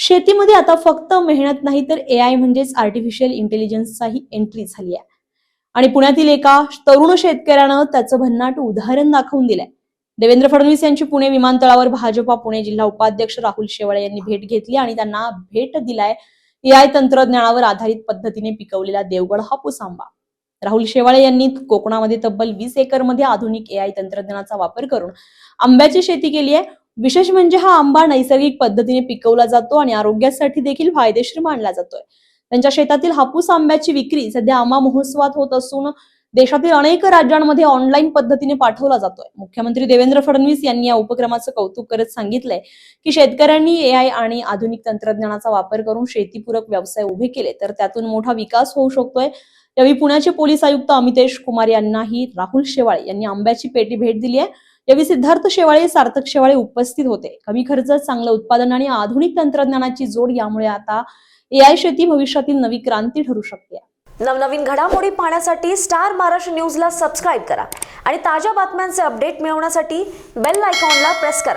शेतीमध्ये आता फक्त मेहनत नाही तर एआय म्हणजेच आर्टिफिशियल इंटेलिजन्सचाही एंट्री झाली आहे आणि पुण्यातील एका तरुण शेतकऱ्यानं त्याचं भन्नाट उदाहरण दाखवून दिलंय. देवेंद्र फडणवीस यांची पुणे विमानतळावर भाजपा पुणे जिल्हा उपाध्यक्ष राहुल शेवाळे यांनी भेट घेतली आणि त्यांना भेट दिलाय एआय तंत्रज्ञानावर आधारित पद्धतीने पिकवलेला देवगड हापूस आंबा. राहुल शेवाळे यांनी कोकणामध्ये तब्बल 20 एकरमध्ये आधुनिक एआय तंत्रज्ञानाचा वापर करून आंब्याची शेती केली आहे. विशेष म्हणजे हा आंबा नैसर्गिक पद्धतीने पिकवला जातो आणि आरोग्यासाठी देखील फायदेशीर मानला जातोय. त्यांच्या शेतातील हापूस आंब्याची विक्री सध्या आंबा महोत्सवात होत असून देशातील अनेक राज्यांमध्ये ऑनलाईन पद्धतीने पाठवला जातोय. मुख्यमंत्री देवेंद्र फडणवीस यांनी या उपक्रमाचं कौतुक करत सांगितलंय की शेतकऱ्यांनी एआय आणि आधुनिक तंत्रज्ञानाचा वापर करून शेतीपूरक व्यवसाय उभे केले तर त्यातून मोठा विकास होऊ शकतोय. यावेळी पुण्याचे पोलीस आयुक्त अमितेश कुमार यांनाही राहुल शेवाळे यांनी आंब्याची पेटी भेट दिली आहे. यावेळी सिद्धार्थ शेवाळे, सार्थक शेवाळे उपस्थित होते. कमी खर्चात चांगलं उत्पादन आणि आधुनिक तंत्रज्ञानाची जोड यामुळे आता एआय शेती भविष्यातील नवी क्रांती ठरू शकते. नवनवीन घडामोडी पाहण्यासाठी स्टार महाराष्ट्र न्यूजला सबस्क्राईब करा आणि ताज्या बातम्यांचे अपडेट मिळवण्यासाठी बेल आयकॉनला प्रेस करा.